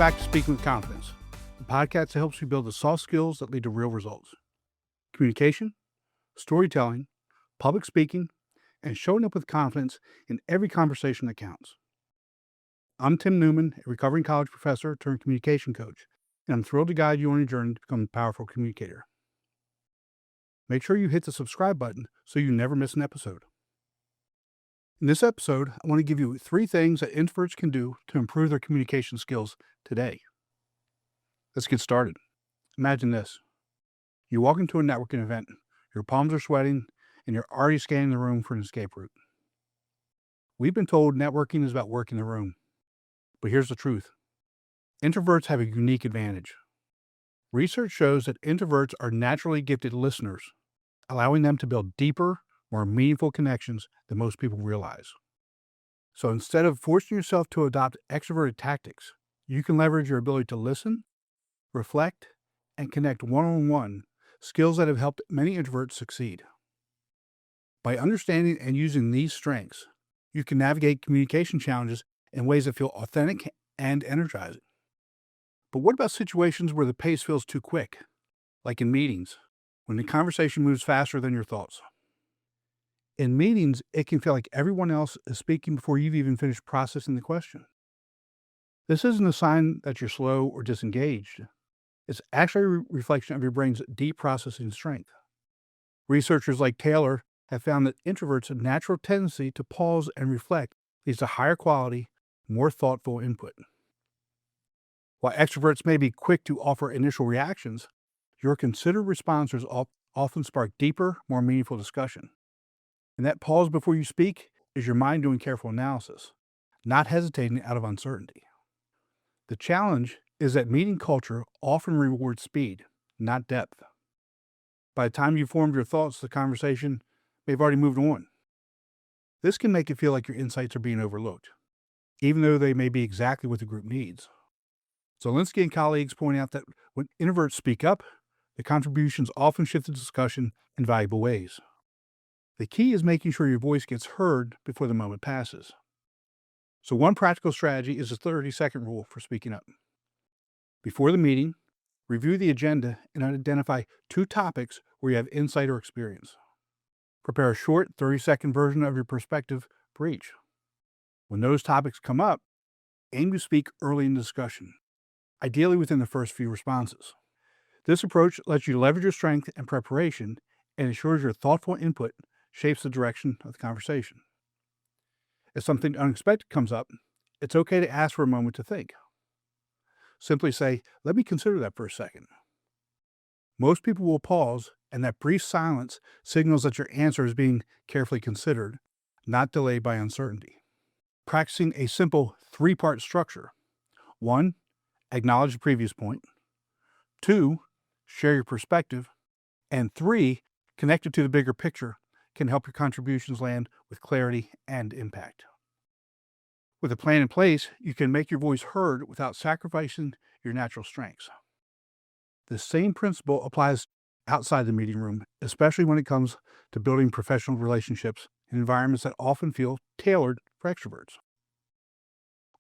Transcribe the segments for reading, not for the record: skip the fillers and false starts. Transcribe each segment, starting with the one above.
back to Speaking with Confidence, the podcast that helps you build the soft skills that lead to real results. Communication, storytelling, public speaking, and showing up with confidence in every conversation that counts. I'm Tim Newman, a recovering college professor turned communication coach, and I'm thrilled to guide you on your journey to become a powerful communicator. Make sure you hit the subscribe button so you never miss an episode. In this episode, I want to give you 3 things that introverts can do to improve their communication skills today. Let's get started. Imagine this. You walk into a networking event, your palms are sweating, and you're already scanning the room for an escape route. We've been told networking is about working the room. But here's the truth. Introverts have a unique advantage. Research shows that introverts are naturally gifted listeners, allowing them to build deeper, more meaningful connections than most people realize. So instead of forcing yourself to adopt extroverted tactics, you can leverage your ability to listen, reflect, and connect one-on-one, skills that have helped many introverts succeed. By understanding and using these strengths, you can navigate communication challenges in ways that feel authentic and energizing. But what about situations where the pace feels too quick, like in meetings, when the conversation moves faster than your thoughts? In meetings, it can feel like everyone else is speaking before you've even finished processing the question. This isn't a sign that you're slow or disengaged. It's actually a reflection of your brain's deep processing strength. Researchers like Taylor have found that introverts' natural tendency to pause and reflect leads to higher quality, more thoughtful input. While extroverts may be quick to offer initial reactions, your considered responses often spark deeper, more meaningful discussion. And that pause before you speak is your mind doing careful analysis, not hesitating out of uncertainty. The challenge is that meeting culture often rewards speed, not depth. By the time you've formed your thoughts, the conversation may have already moved on. This can make it feel like your insights are being overlooked, even though they may be exactly what the group needs. Zelinsky and colleagues point out that when introverts speak up, the contributions often shift the discussion in valuable ways. The key is making sure your voice gets heard before the moment passes. So one practical strategy is the 30-second rule for speaking up. Before the meeting, review the agenda and identify 2 topics where you have insight or experience. Prepare a short 30-second version of your perspective for each. When those topics come up, aim to speak early in the discussion, ideally within the first few responses. This approach lets you leverage your strength and preparation and ensures your thoughtful input shapes the direction of the conversation. If something unexpected comes up, it's okay to ask for a moment to think. Simply say, "Let me consider that for a second." Most people will pause, and that brief silence signals that your answer is being carefully considered, not delayed by uncertainty. Practicing a simple 3-part structure. 1. Acknowledge the previous point. 2. Share your perspective. And 3. Connect it to the bigger picture can help your contributions land with clarity and impact. With a plan in place, you can make your voice heard without sacrificing your natural strengths. The same principle applies outside the meeting room, especially when it comes to building professional relationships in environments that often feel tailored for extroverts.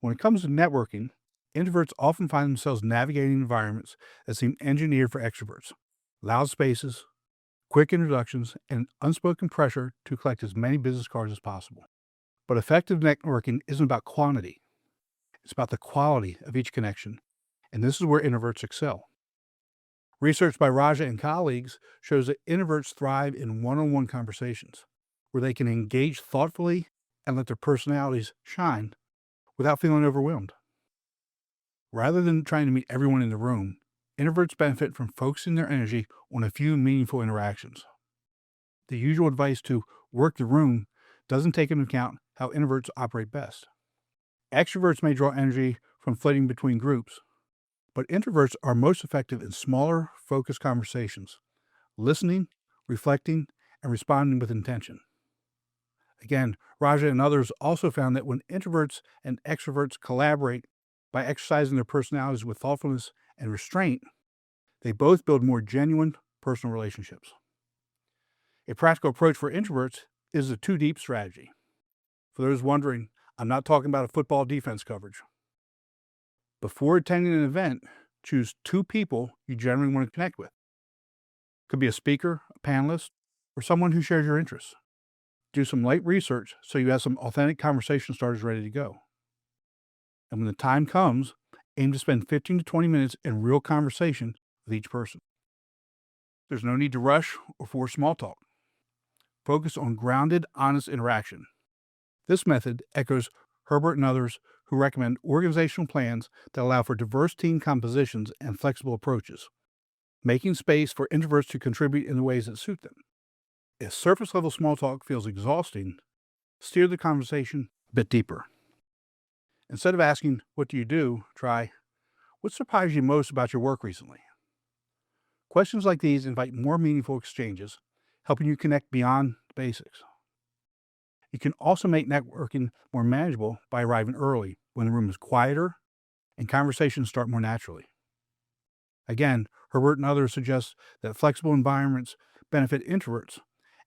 When it comes to networking, introverts often find themselves navigating environments that seem engineered for extroverts. Loud spaces, quick introductions, and unspoken pressure to collect as many business cards as possible. But effective networking isn't about quantity. It's about the quality of each connection, and this is where introverts excel. Research by Raja and colleagues shows that introverts thrive in one-on-one conversations, where they can engage thoughtfully and let their personalities shine without feeling overwhelmed. Rather than trying to meet everyone in the room, introverts benefit from focusing their energy on a few meaningful interactions. The usual advice to work the room doesn't take into account how introverts operate best. Extroverts may draw energy from flitting between groups, but introverts are most effective in smaller, focused conversations, listening, reflecting, and responding with intention. Again, Raja and others also found that when introverts and extroverts collaborate by exercising their personalities with thoughtfulness and restraint, they both build more genuine personal relationships. A practical approach for introverts is the 2 deep strategy. For those wondering, I'm not talking about a football defense coverage. Before attending an event, choose 2 people you generally want to connect with. Could be a speaker, a panelist, or someone who shares your interests. Do some light research so you have some authentic conversation starters ready to go. And when the time comes, aim to spend 15 to 20 minutes in real conversation with each person. There's no need to rush or force small talk. Focus on grounded, honest interaction. This method echoes Herbert and others who recommend organizational plans that allow for diverse team compositions and flexible approaches, making space for introverts to contribute in the ways that suit them. If surface level small talk feels exhausting, steer the conversation a bit deeper. Instead of asking, "What do you do?" try, "What surprised you most about your work recently?" Questions like these invite more meaningful exchanges, helping you connect beyond the basics. You can also make networking more manageable by arriving early when the room is quieter and conversations start more naturally. Again, Herbert and others suggest that flexible environments benefit introverts,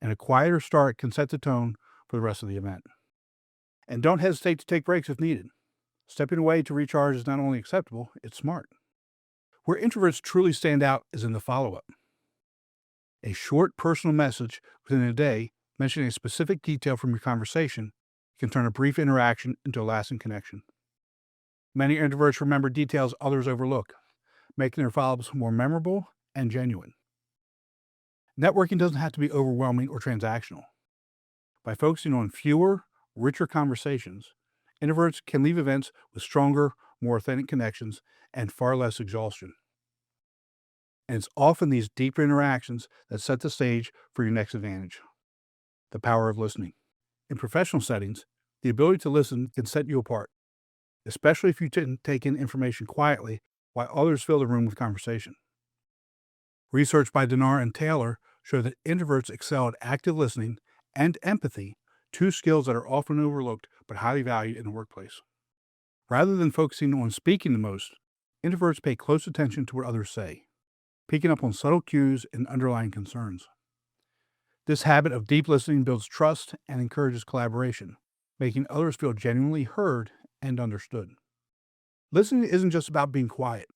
and a quieter start can set the tone for the rest of the event. And don't hesitate to take breaks if needed. Stepping away to recharge is not only acceptable, it's smart. Where introverts truly stand out is in the follow-up. A short personal message within a day mentioning a specific detail from your conversation can turn a brief interaction into a lasting connection. Many introverts remember details others overlook, making their follow-ups more memorable and genuine. Networking doesn't have to be overwhelming or transactional. By focusing on fewer, richer conversations, introverts can leave events with stronger, more authentic connections and far less exhaustion. And it's often these deeper interactions that set the stage for your next advantage. The power of listening. In professional settings, the ability to listen can set you apart, especially if you take in information quietly while others fill the room with conversation. Research by Dinar and Taylor show that introverts excel at active listening and empathy, 2 skills that are often overlooked but highly valued in the workplace. Rather than focusing on speaking the most, introverts pay close attention to what others say, picking up on subtle cues and underlying concerns. This habit of deep listening builds trust and encourages collaboration, making others feel genuinely heard and understood. Listening isn't just about being quiet,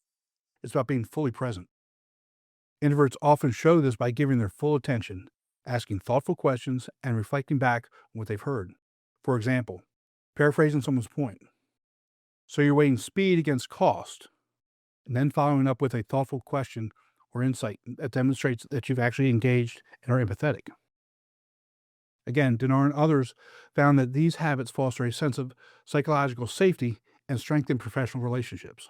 it's about being fully present. Introverts often show this by giving their full attention, asking thoughtful questions, and reflecting back on what they've heard. For example, paraphrasing someone's point. "So you're weighing speed against cost," and then following up with a thoughtful question or insight that demonstrates that you've actually engaged and are empathetic. Again, Dinar and others found that these habits foster a sense of psychological safety and strengthen professional relationships.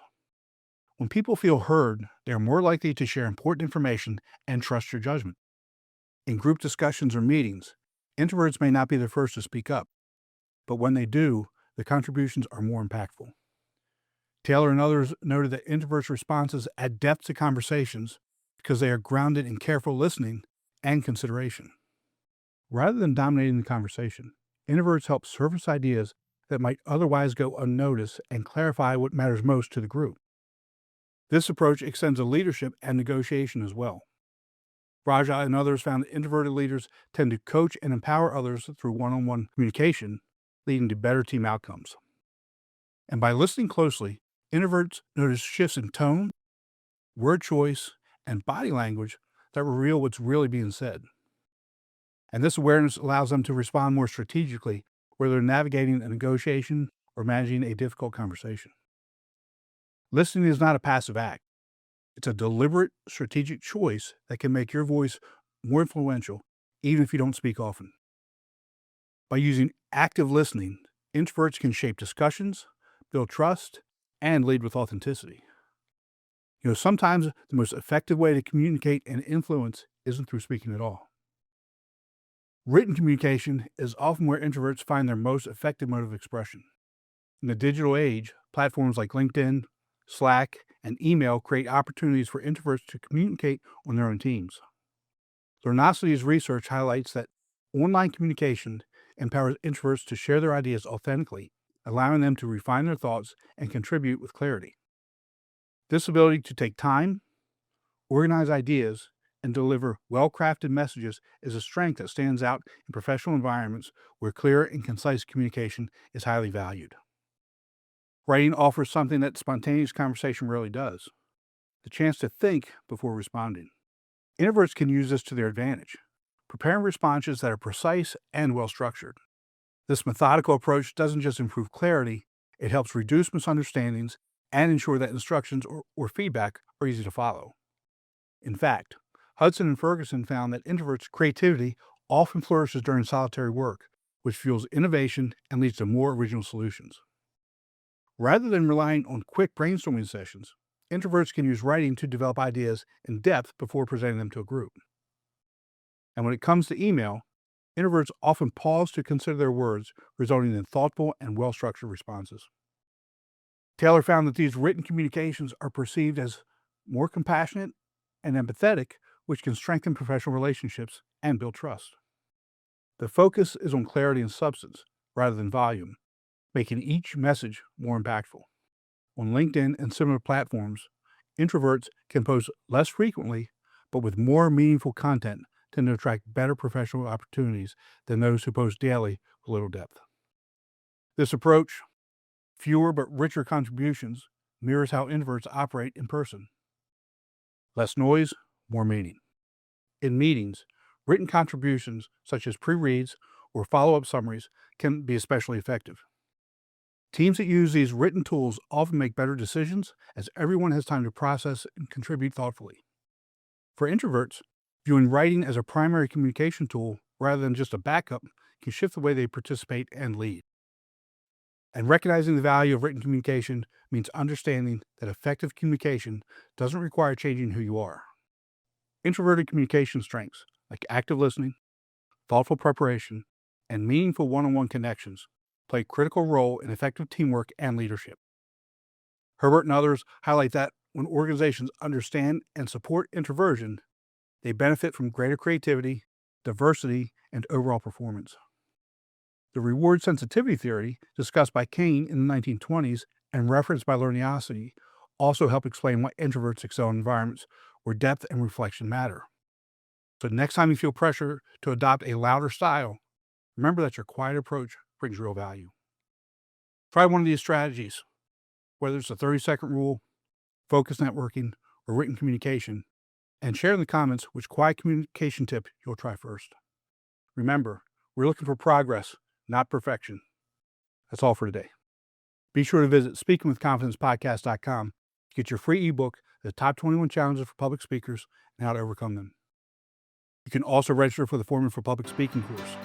When people feel heard, they are more likely to share important information and trust your judgment. In group discussions or meetings, introverts may not be the first to speak up, but when they do, the contributions are more impactful. Taylor and others noted that introverts' responses add depth to conversations because they are grounded in careful listening and consideration. Rather than dominating the conversation, introverts help surface ideas that might otherwise go unnoticed and clarify what matters most to the group. This approach extends to leadership and negotiation as well. Raja and others found that introverted leaders tend to coach and empower others through one-on-one communication, leading to better team outcomes. And by listening closely, introverts notice shifts in tone, word choice, and body language that reveal what's really being said. And this awareness allows them to respond more strategically, whether they're navigating a negotiation or managing a difficult conversation. Listening is not a passive act. It's a deliberate, strategic choice that can make your voice more influential, even if you don't speak often. By using active listening, introverts can shape discussions, build trust, and lead with authenticity. Sometimes the most effective way to communicate and influence isn't through speaking at all. Written communication is often where introverts find their most effective mode of expression. In the digital age, platforms like LinkedIn, Slack, and email create opportunities for introverts to communicate on their own teams. Lernosity's research highlights that online communication empowers introverts to share their ideas authentically, allowing them to refine their thoughts and contribute with clarity. This ability to take time, organize ideas, and deliver well-crafted messages is a strength that stands out in professional environments where clear and concise communication is highly valued. Writing offers something that spontaneous conversation rarely does: the chance to think before responding. Introverts can use this to their advantage, preparing responses that are precise and well structured. This methodical approach doesn't just improve clarity, it helps reduce misunderstandings and ensure that instructions or feedback are easy to follow. In fact, Hudson and Ferguson found that introverts' creativity often flourishes during solitary work, which fuels innovation and leads to more original solutions. Rather than relying on quick brainstorming sessions, introverts can use writing to develop ideas in depth before presenting them to a group. And when it comes to email, introverts often pause to consider their words, resulting in thoughtful and well-structured responses. Taylor found that these written communications are perceived as more compassionate and empathetic, which can strengthen professional relationships and build trust. The focus is on clarity and substance rather than volume, making each message more impactful. On LinkedIn and similar platforms, introverts can post less frequently, but with more meaningful content, tend to attract better professional opportunities than those who post daily with little depth. This approach, fewer but richer contributions, mirrors how introverts operate in person. Less noise, more meaning. In meetings, written contributions such as pre-reads or follow-up summaries can be especially effective. Teams that use these written tools often make better decisions as everyone has time to process and contribute thoughtfully. For introverts, viewing writing as a primary communication tool rather than just a backup can shift the way they participate and lead. And recognizing the value of written communication means understanding that effective communication doesn't require changing who you are. Introverted communication strengths, like active listening, thoughtful preparation, and meaningful one-on-one connections, play a critical role in effective teamwork and leadership. Herbert and others highlight that when organizations understand and support introversion, they benefit from greater creativity, diversity, and overall performance. The reward sensitivity theory, discussed by Kane in the 1920s and referenced by Lerniosity, also help explain why introverts excel in environments where depth and reflection matter. So next time you feel pressure to adopt a louder style, remember that your quiet approach brings real value. Try one of these strategies, whether it's the 30-second rule, focus networking, or written communication, and share in the comments which quiet communication tip you'll try first. Remember, we're looking for progress, not perfection. That's all for today. Be sure to visit speakingwithconfidencepodcast.com to get your free ebook, The Top 21 Challenges for Public Speakers and How to Overcome Them. You can also register for the Forming for Public Speaking course.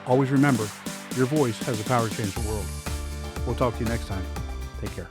Always remember, your voice has the power to change the world. We'll talk to you next time. Take care.